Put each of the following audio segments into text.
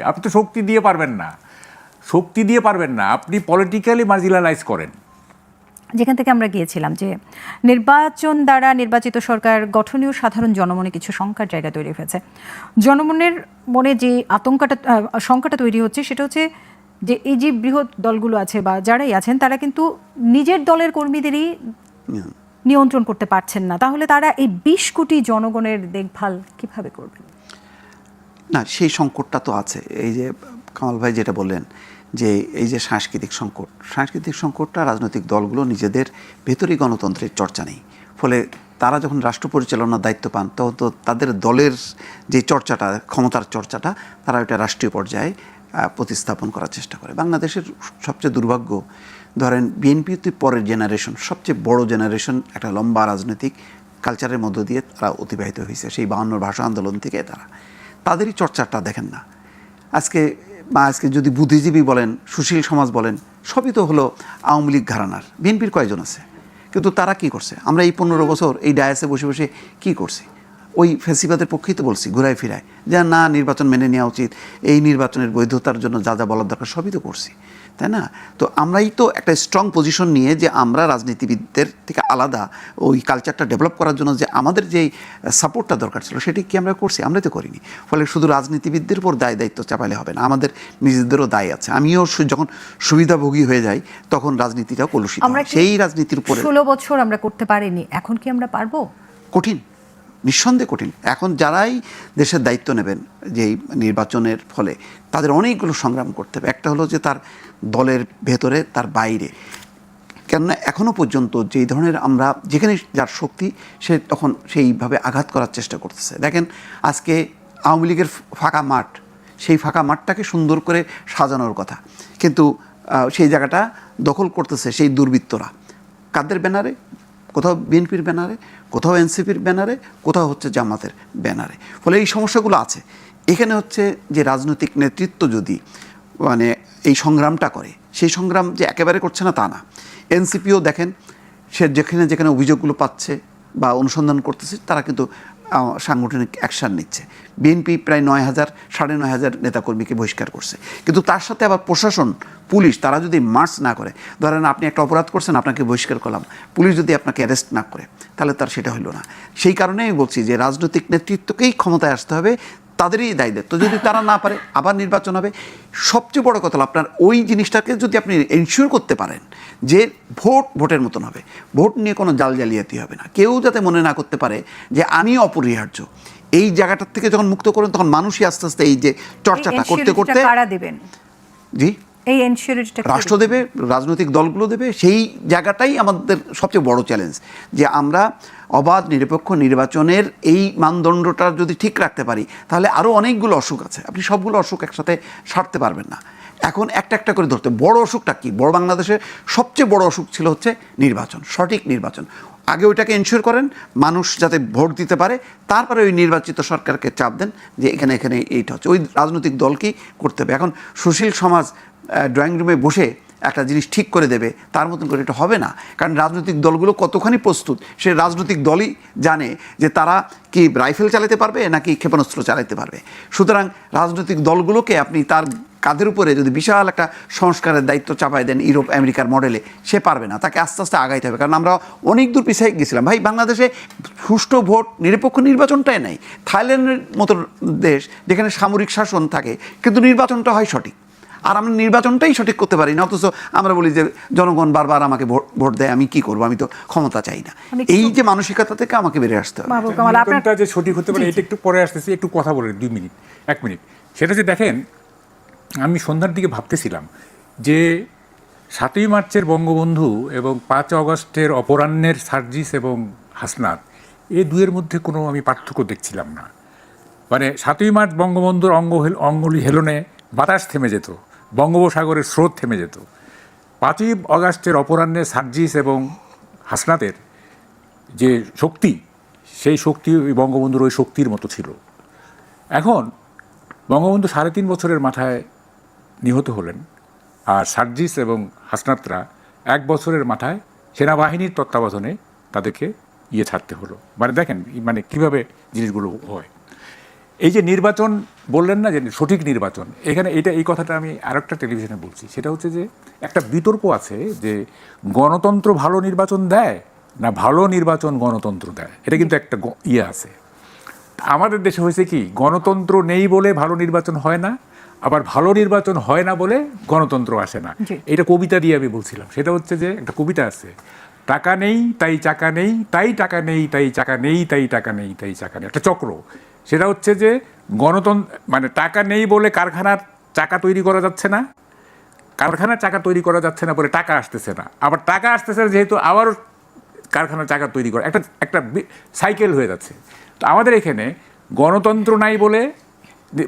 আপনি তো শক্তি দিয়ে পারবেন না, আপনি পলিটিক্যালি মার্জিনালাইজ করেন। যেখান থেকে আমরা গিয়েছিলাম যে নির্বাচন দ্বারা নির্বাচিত সরকার গঠনীয় সাধারণ জনমনে কিছু শঙ্কার জায়গা তৈরি হয়েছে। জনমনের মনে যে শঙ্কাটা তৈরি হচ্ছে সেটা হচ্ছে যে এই যে বৃহৎ দলগুলো আছে বা যারাই আছেন তারা কিন্তু নিজের দলের কর্মীদেরই নিয়ন্ত্রণ করতে পারছেন না। তাহলে তারা এই 20 কোটি জনগণের দেখভাল কিভাবে করবেন? না, সেই সংকটটা তো আছে। এই যে কামাল ভাই যেটা বললেন যে এই যে সাংস্কৃতিক সংকটটা রাজনৈতিক দলগুলো নিজেদের ভেতরেই গণতন্ত্রের চর্চা নেই। ফলে তারা যখন রাষ্ট্র পরিচালনার দায়িত্ব পান তখন তো তাদের দলের যে চর্চাটা, ক্ষমতার চর্চাটা, তারা ওইটা রাষ্ট্রীয় পর্যায়ে প্রতিস্থাপন করার চেষ্টা করে। বাংলাদেশের সবচেয়ে দুর্ভাগ্য, ধরেন বিএনপি পরের জেনারেশন, সবচেয়ে বড় জেনারেশন, একটা লম্বা রাজনৈতিক কালচারের মধ্য দিয়ে তারা অতিবাহিত হয়েছে। সেই 52 ভাষা আন্দোলন থেকে তাদেরই চর্চাটা দেখেন না। আজকে যদি বুদ্ধিজীবী বলেন, সুশীল সমাজ বলেন, সবই তো হলো আওয়ামী লীগ ঘরানার। বিএনপির কয়জন আছে? কিন্তু তারা কি করছে? আমরা এই 15 বছর এই ডায়াসে বসে বসে কি করছি? ওই ফ্যাসিবাদের পক্ষেই তো বলছি, ঘুরায় ফিরায়, যে না নির্বাচন মেনে নেওয়া উচিত, এই নির্বাচনের বৈধতার জন্য যা যা বলার দরকার সবই তো করছি, তাই না? তো আমরাই তো একটা স্ট্রং পজিশন নিয়ে যে আমরা রাজনীতিবিদদের থেকে আলাদা ওই কালচারটা ডেভেলপ করার জন্য যে আমাদের যেই সাপোর্টটা দরকার ছিল সেটি কি আমরা করছি? আমরা তো করিনি। ফলে শুধু রাজনীতিবিদদের উপর দায়িত্ব চাপাইলে হবে না, আমাদের নিজেদেরও দায় আছে। আমিও যখন সুবিধাভোগী হয়ে যাই তখন রাজনীতিটাও কলুষিত হয়। সেই রাজনীতির উপরে 16 বছর আমরা করতে পারিনি, এখন কি আমরা পারবো? কঠিন, নিঃসন্দেহে কঠিন। এখন যারাই দেশের দায়িত্ব নেবেন যে নির্বাচনের ফলে, তাদের অনেকগুলো সংগ্রাম করতে হবে। একটা হলো যে তার দলের ভেতরে, তার বাইরে। কেননা এখনও পর্যন্ত যেই ধরনের আমরা যেখানে যার শক্তি সে তখন সেইভাবে আঘাত করার চেষ্টা করতেছে। দেখেন আজকে আওয়ামী লীগের ফাঁকা মাঠ, সেই ফাঁকা মাঠটাকে সুন্দর করে সাজানোর কথা, কিন্তু সেই জায়গাটা দখল করতেছে সেই দুর্বৃত্তরা। কাদের ব্যানারে? কোথাও বিএনপির ব্যানারে, কোথাও এনসিপির ব্যানারে, কোথাও হচ্ছে জামাতের ব্যানারে। ফলে এই সমস্যাগুলো আছে। এখানে হচ্ছে যে রাজনৈতিক নেতৃত্ব যদি মানে এই সংগ্রামটা করে, সেই সংগ্রাম যে একেবারে করছে না তা না। এনসিপিও দেখেন সে যেখানে যেখানে অভিযোগগুলো পাচ্ছে বা অনুসন্ধান করতেছে তারা কিন্তু সাংগঠনিক অ্যাকশান নিচ্ছে। বিএনপি প্রায় 9,000 9,500 নেতাকর্মীকে বহিষ্কার করছে, কিন্তু তার সাথে আবার প্রশাসন, পুলিশ, তারা যদি মার্চ না করে, ধরেন আপনি একটা অপরাধ করছেন, আপনাকে বহিষ্কার করলাম, পুলিশ যদি আপনাকে অ্যারেস্ট না করে, তাহলে তার সেটা হলো না। সেই কারণেই আমি বলছি যে রাজনৈতিক নেতৃত্বকেই ক্ষমতায় আসতে হবে, তাদেরই দায়িত্ব। যদি তারা না পারে আবার নির্বাচন হবে। সবচেয়ে বড় কথা হলো আপনার ওই জিনিসটাকে যদি আপনি এনশিওর করতে পারেন যে ভোটের মতন হবে, ভোট নিয়ে কোনো জালিয়াতি হবে না, কেউ যাতে মনে না করতে পারে যে আমি অপরিহার্য। এই জায়গাটার থেকে যখন মুক্ত করেন তখন মানুষই আস্তে আস্তে এই যে চর্চাটা করতে করতে জি রাষ্ট্র দেবে, রাজনৈতিক দলগুলো দেবে। সেই জায়গাটাই আমাদের সবচেয়ে বড় চ্যালেঞ্জ, যে আমরা অবাধ নিরপেক্ষ নির্বাচনের এই মানদণ্ডটা যদি ঠিক রাখতে পারি তাহলে আরও অনেকগুলো অসুখ আছে, আপনি সবগুলো অসুখ একসাথে সারতে পারবেন না। এখন একটা একটা করে ধরতে, বড় অসুখটা কি? বড় বাংলাদেশের সবচেয়ে বড় অসুখ ছিল হচ্ছে নির্বাচন, সঠিক নির্বাচন। আগে ওইটাকে এনশিওর করেন, মানুষ যাতে ভোট দিতে পারে, তারপরে ওই নির্বাচিত সরকারকে চাপ দেন যে এখানে এখানে এইটা হচ্ছে। ওই রাজনৈতিক দলকেই করতে হবে। এখন সুশীল সমাজ ড্রয়িং রুমে বসে একটা জিনিস ঠিক করে দেবে তার মতন করে এটা হবে না। কারণ রাজনৈতিক দলগুলো কতখানি প্রস্তুত সে রাজনৈতিক দলই জানে, যে তারা কি রাইফেল চালাতে পারবে নাকি ক্ষেপণাস্ত্র চালাতে পারবে। সুতরাং রাজনৈতিক দলগুলোকে আপনি তার কাঁধের উপরে যদি বিশাল একটা সংস্কারের দায়িত্ব চাপাই দেন ইউরোপ আমেরিকার মডেলে, সে পারবে না। তাকে আস্তে আস্তে আগাইতে হবে। কারণ আমরা অনেক দূর পিছিয়ে গেছিলাম ভাই। বাংলাদেশে সুষ্ঠু ভোট, নিরপেক্ষ নির্বাচনটাই নেই। থাইল্যান্ডের মতো দেশ যেখানে সামরিক শাসন থাকে কিন্তু নির্বাচনটা হয় সঠিক, আর আমরা নির্বাচনটাই সঠিক করতে পারি না। অথচ আমরা বলি যে জনগণ বারবার আমাকে ভোট দেয়, আমি কি করবো, আমি তো ক্ষমতা চাই না। এই যে মানসিকতা থেকে আমাকে বেরিয়ে আসতে হবে। নির্বাচনটা যে সঠিক হতে পারে এটা একটু পরে আসতেছি, একটু কথা বলে 1 মিনিট। সেটা যে দেখেন, আমি সন্ধ্যার দিকে ভাবতেছিলাম যে 7ই মার্চের বঙ্গবন্ধু এবং 5 অগস্টের অপরাহ্নের সার্জিস এবং হাসনাত, এই দুয়ের মধ্যে কোনো আমি পার্থক্য দেখছিলাম না। মানে 7ই মার্চ বঙ্গবন্ধুর অঙ্গুলি হেলনে বাতাস থেমে যেত, বঙ্গোপসাগরের স্রোত থেমে যেত। 5ই অগাস্টের অপরাহ্নে সার্জিস এবং হাসনাতের যে শক্তি, সেই শক্তি বঙ্গবন্ধুর ওই শক্তির মতো ছিল। এখন বঙ্গবন্ধু 3.5 বছরের মাথায় নিহত হলেন, আর সার্জিস এবং হাসনাতরা 1 বছরের মাথায় সেনাবাহিনীর তত্ত্বাবধানে তাদেরকে ছাড়তে হলো। মানে দেখেন মানে কীভাবে জিনিসগুলো হয়। এই যে নির্বাচন বললেন না যে সঠিক নির্বাচন, এখানে এই কথাটা আমি আরেকটা টেলিভিশনে বলছি, সেটা হচ্ছে যে একটা বিতর্ক আছে যে গণতন্ত্র ভালো নির্বাচন দেয় না ভালো নির্বাচন গণতন্ত্র দেয়, এটা কিন্তু একটা ইয়ে আছে। আমাদের দেশে হয়েছে কি, গণতন্ত্র নেই বলে ভালো নির্বাচন হয় না, আবার ভালো নির্বাচন হয় না বলে গণতন্ত্র আসে না। এটা কবিতা দিয়ে আমি বলছিলাম, সেটা হচ্ছে যে একটা কবিতা আছে, টাকা নেই তাই চাকা নেই, তাই টাকা নেই তাই চাকা নেই, তাই টাকা নেই তাই চাকা নেই, একটা চক্র। সেটা হচ্ছে যে গণতন্ত্র মানে টাকা নেই বলে কারখানার চাকা তৈরি করা যাচ্ছে না, কারখানার চাকা তৈরি করা যাচ্ছে না বলে টাকা আসতেছে না, আবার টাকা আসতেছে না যেহেতু আবারও কারখানার চাকা তৈরি করা, একটা সাইকেল হয়ে যাচ্ছে। তো আমাদের এখানে গণতন্ত্র নাই বলে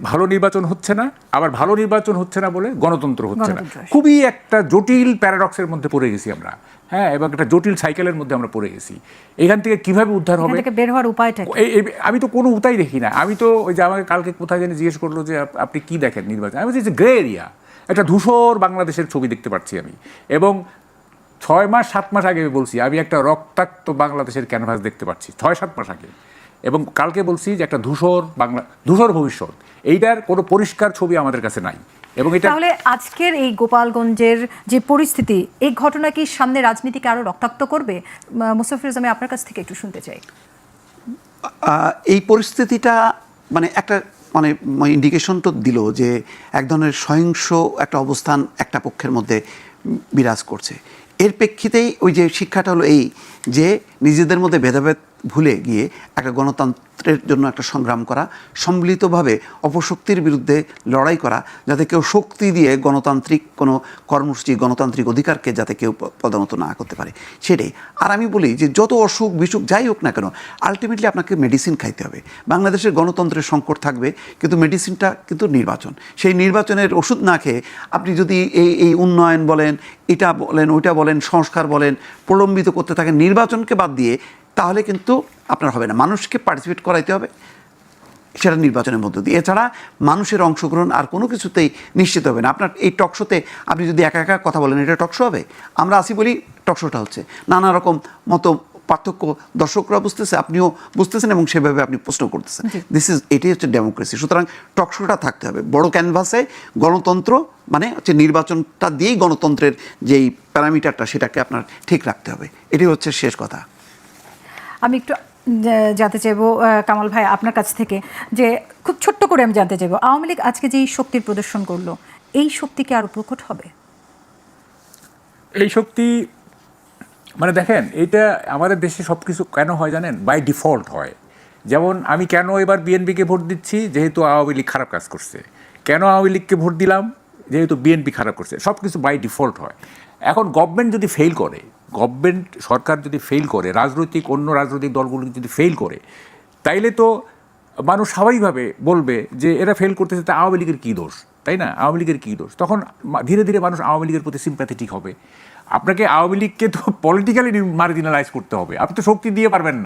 ভালো নির্বাচন হচ্ছে না, আবার ভালো নির্বাচন হচ্ছে না বলে গণতন্ত্র হচ্ছে না। খুবই একটা জটিল প্যারাডক্সের মধ্যে পড়ে গেছি আমরা, হ্যাঁ, এবং একটা জটিল সাইকেলের মধ্যে আমরা পড়ে গেছি। এখান থেকে কিভাবে উদ্ধার হবে, বের হওয়ার উপায়টা কি? আমি তো কোনো উপায় দেখি না। আমি তো ওই যে আমাকে কালকে কোথায় জানি জিজ্ঞেস করলো যে আপনি কি দেখেন নির্বাচন, আমি বলছি গ্রে এরিয়া, একটা ধূসর বাংলাদেশের ছবি দেখতে পাচ্ছি আমি। এবং 6 মাস 7 মাস আগে বলছি আমি একটা রক্তাক্ত বাংলাদেশের ক্যানভাস দেখতে পাচ্ছি, 6-7 মাস আগে। এবং কালকে বলছি যে একটা ধূসর ভবিষ্যৎ, এইটার কোনো পরিষ্কার ছবি আমাদের কাছে নাই। এবং এটা তাহলে আজকের এই গোপালগঞ্জের যে পরিস্থিতি, এই ঘটনা কি সামনে রাজনীতিকে আরো রক্তাক্ত করবে? মোস্তাফিজ, আমি আপনার কাছ থেকে একটু শুনতে চাই। এই পরিস্থিতিটা মানে একটা মানে ইন্ডিকেশন তো দিল যে এক ধরনের সহিংস একটা অবস্থান একটা পক্ষের মধ্যে বিরাজ করছে। এর প্রেক্ষিতেই ওই যে শিক্ষাটা হলো এই যে নিজেদের মধ্যে ভেদাভেদ ভুলে গিয়ে একটা গণতন্ত্রের জন্য একটা সংগ্রাম করা, সম্মিলিতভাবে অপশক্তির বিরুদ্ধে লড়াই করা, যাতে কেউ শক্তি দিয়ে গণতান্ত্রিক কোনো কর্মসূচি, গণতান্ত্রিক অধিকারকে যাতে কেউ পদানত না করতে পারে, সেটাই। আর আমি বলি যে যত অসুখ বিসুখ যাই হোক না কেন, আলটিমেটলি আপনাকে মেডিসিন খাইতে হবে। বাংলাদেশের গণতন্ত্রের সংকট থাকবে, কিন্তু মেডিসিনটা কিন্তু নির্বাচন। সেই নির্বাচনের ওষুধ না খেয়ে আপনি যদি এই উন্নয়ন বলেন, এটা বলেন, ওইটা বলেন, সংস্কার বলেন, প্রলম্বিত করতে থাকেন নির্বাচনকে বাদ দিয়ে, তাহলে কিন্তু আপনার হবে না। মানুষকে পার্টিসিপেট করাইতে হবে সেটা নির্বাচনের মধ্য দিয়ে। এছাড়া মানুষের অংশগ্রহণ আর কোনো কিছুতেই নিশ্চিত হবে না। আপনার এই টকশোতে আপনি যদি একা একা কথা বলেন, এটা টকশো হবে? আমরা আসি বলি টকশোটা হচ্ছে, নানা রকম মত পার্থক্য দর্শকরা বুঝতেছে, আপনিও বুঝতেছেন, এবং সেভাবে আপনি প্রশ্ন করতেছেন। এটাই হচ্ছে ডেমোক্রেসি। সুতরাং টকশোটা থাকতে হবে বড় ক্যানভাসে। গণতন্ত্র মানে হচ্ছে নির্বাচনটা দিয়েই গণতন্ত্রের যেই প্যারামিটারটা, সেটাকে আপনার ঠিক রাখতে হবে। এটাই হচ্ছে শেষ কথা। আমি একটু জানতে চাইবো কামাল ভাই আপনার কাছ থেকে, যে খুব ছোট্ট করে আমি জানতে চাইবো, আওয়ামী লীগ আজকে যেই শক্তির প্রদর্শন করলো, এই শক্তি কি আরো প্রকট হবে? এই শক্তি মানে দেখেন, এটা আমাদের দেশে সব কিছু কেন হয় জানেন, বাই ডিফল্ট হয়। যেমন আমি কেন এবার বিএনপিকে ভোট দিচ্ছি, যেহেতু আওয়ামী লীগ খারাপ কাজ করছে। কেন আওয়ামী লীগকে ভোট দিলাম, যেহেতু বিএনপি খারাপ করছে। সব কিছু বাই ডিফল্ট হয়। এখন গভর্নমেন্ট যদি ফেল করে, সরকার যদি ফেল করে, অন্য রাজনৈতিক দলগুলো যদি ফেল করে, তাইলে তো মানুষ স্বাভাবিকভাবে বলবে যে এরা ফেল করতেছে, তা আওয়ামী লীগের কী দোষ, তাই না? আওয়ামী লীগের কী দোষ? তখন ধীরে ধীরে মানুষ আওয়ামী লীগের প্রতি সিম্প্যাথেটিক হবে। আপনাকে আওয়ামী লীগকে তো পলিটিক্যালি মার্জিনালাইজ করতে হবে। আপনি তো শক্তি দিয়ে পারবেন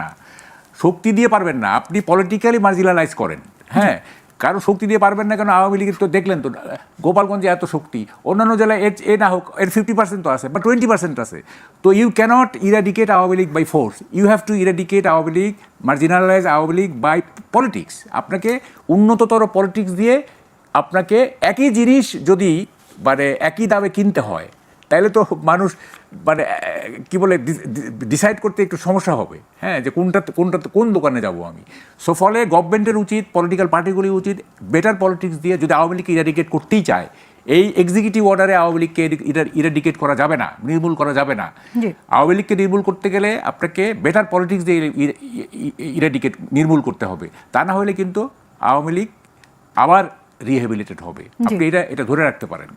না, আপনি পলিটিক্যালি মার্জিনালাইজ করেন। হ্যাঁ, কারণ শক্তি দিয়ে পারবেন না কেন? আওয়ামী লীগের তো দেখলেন তো, গোপালগঞ্জে এত শক্তি, অন্যান্য জেলায় এ না হোক, এর 50% তো আছে বা 20% আছে। তো you cannot eradicate Awami League by force, you have to eradicate Awami League, marginalize Awami League by politics. আপনাকে উন্নততর পলিটিক্স দিয়ে আপনাকে একই জিনিস যদি মানে একই দামে কিনতে হয়, তাইলে তো মানুষ মানে কি বলে ডিসাইড করতে একটু সমস্যা হবে। হ্যাঁ, যে কোন দোকানে যাব আমি। সো ফলে গভর্নমেন্টের উচিত, পলিটিক্যাল পার্টিগুলি উচিত বেটার পলিটিক্স দিয়ে, যদি আওয়ামী লীগকে ইরাডিকেট করতেই চায়, এই এক্সিকিউটিভ অর্ডারে আওয়ামী লীগকে ইরাডিকেট করা যাবে না, নির্মূল করা যাবে না। আওয়ামী লীগকে নির্মূল করতে গেলে আপনাকে বেটার পলিটিক্স দিয়ে নির্মূল করতে হবে। তা না হলে কিন্তু আওয়ামী লীগ আবার রিহ্যাবিলিটেড হবে। আপনি এটা ধরে রাখতে পারেন।